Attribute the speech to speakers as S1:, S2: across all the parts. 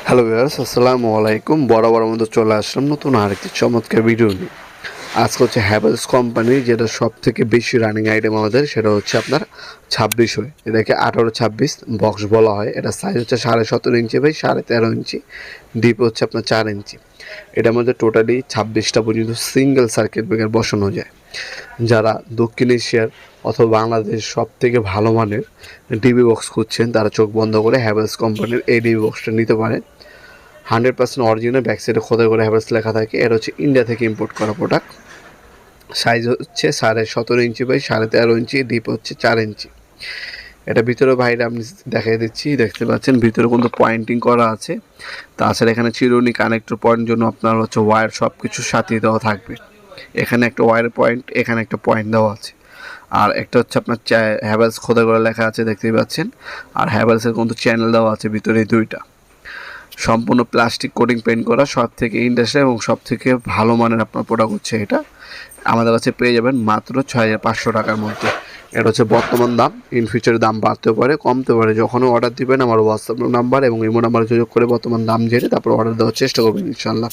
S1: Hello viewers, আসসালামু আলাইকুম। বরাবর মতো চলে আসলাম নতুন আরেকটি চমৎকার ভিডিও নিয়ে। আজকে হচ্ছে হ্যাভেলস কোম্পানি, যেটা সব থেকে বেশি রানিং আইটেম আমাদের, সেটা হচ্ছে আপনার 26 হয়। এটাকে 18-26 বক্স বলা হয়। এটা সাইজ হচ্ছে 17.5 ইঞ্চি বাই 13.5 ইঞ্চি, ডিপ হচ্ছে আপনার 4 ইঞ্চি। এটার মধ্যে টোটালি 26টা পর্যন্ত সিঙ্গেল সার্কিট ব্রেকার বসানো যায়। যারা দক্ষিণ এশিয়ার অথবা বাংলাদেশ সব থেকে ভালো মানের ডিবি বক্স খুঁজছেন, তারা চোখ বন্ধ করে হ্যাভেলস কোম্পানির এই ডিবি বক্সটা নিতে পারেন। 100% অরিজিনাল, ব্যাক সাইডে খোদাই করে হ্যাভেলস লেখা থাকে। এটা হচ্ছে ইন্ডিয়া থেকে ইম্পোর্ট করা প্রোডাক্ট। সাইজ হচ্ছে 17.5 ইঞ্চি বাই 13.5 ইঞ্চি, ডিপ হচ্ছে 4 ইঞ্চি। এটা ভিতরে বাইরে আমি দেখাই দিচ্ছি, দেখতে পাচ্ছেন ভিতরে কিন্তু পয়েন্টিং করা আছে। তাছাড়া এখানে চিরুনি, কানেক্টর পয়েন্ট জন্য আপনার হচ্ছে ওয়্যার সব কিছু সাথে দেওয়া থাকবে। এখানে একটা ওয়্যার পয়েন্ট, এখানে একটা পয়েন্ট দেওয়া আছে। আর একটা হচ্ছে আপনার হ্যাভেলস খোদাই করে লেখা আছে, দেখতেই পাচ্ছেন। আর হ্যাভেলসের কিন্তু চ্যানেল দেওয়া আছে ভিতরে দুইটা। সম্পূর্ণ প্লাস্টিক কোটিং পেইন্ট করা, সব থেকে ইন্ডাস্ট্রি এবং সব থেকে ভালো মানের আপনার প্রোডাক্ট হচ্ছে এটা। আমাদের কাছে পেয়ে যাবেন মাত্র 6,500 টাকার মধ্যে। এটা হচ্ছে বর্তমান দাম। ইন ফিউচারে দাম বাড়তে পারে, কমতে পারে। যখনই অর্ডার দিবেন আমার হোয়াটসঅ্যাপ নাম্বার এবং ইমো নাম্বারে যোগাযোগ করে বর্তমান দাম জেনে তারপর অর্ডার দেওয়ার চেষ্টা করবেন ইনশাল্লাহ।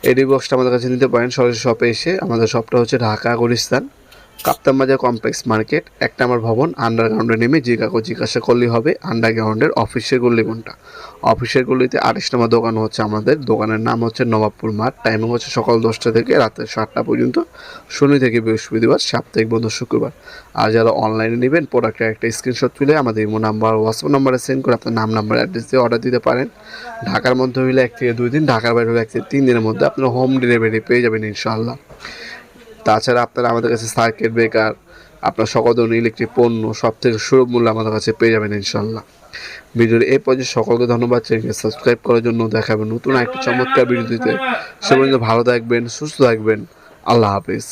S1: এই বক্সটা আমাদের কাছে নিতে পারেন সরাসরি শপে এসে। আমাদের শপটা হচ্ছে ঢাকা গুলিস্তান, কাপ্তান বাজার কমপ্লেক্স মার্কেট, 1 নম্বর ভবন, আন্ডারগ্রাউন্ডে নেমে যে কাউকে জিজ্ঞাসা করলেই হবে আন্ডারগ্রাউন্ডের অফিসের গল্লি কোনটা। অফিসের গল্লিতে 28 নম্বর দোকান হচ্ছে আমাদের। দোকানের নাম হচ্ছে নবাবপুর মাঠ। টাইমিং হচ্ছে সকাল 10টা থেকে রাতে 7টা পর্যন্ত, শনি থেকে বৃহস্পতিবার, সাপ্তাহিক বন্ধ শুক্রবার। আর যারা অনলাইনে নেবেন, প্রোডাক্টের একটা স্ক্রিনশট তুলে আমাদের ইমো নাম্বার, হোয়াটসঅ্যাপ নাম্বারে সেন্ড করে আপনার নাম্বার, অ্যাড্রেস দিয়ে অর্ডার দিতে পারেন। ঢাকার মধ্যে হলে 1 থেকে 2 দিন, ঢাকার বাইরে হলে 1 থেকে 3 দিনের মধ্যে আপনার হোম ডেলিভারি পেয়ে যাবেন ইনশাআল্লাহ। তাছাড়া আপনারা আমাদের কাছে সার্কিট ব্রেকার, আপনার সকল ধরনের ইলেকট্রিক পণ্য সব থেকে সুলভ মূল্যে আমাদের কাছে পেয়ে যাবেন ইনশাল্লাহ। ভিডিওর এই পর্যায়ে সকলকে ধন্যবাদ। চ্যানেলকে সাবস্ক্রাইব করার জন্য। দেখাবেন নতুন একটি চমৎকার ভিডিও দিতে। সে পর্যন্ত ভালো থাকবেন, সুস্থ থাকবেন। আল্লাহ হাফিজ।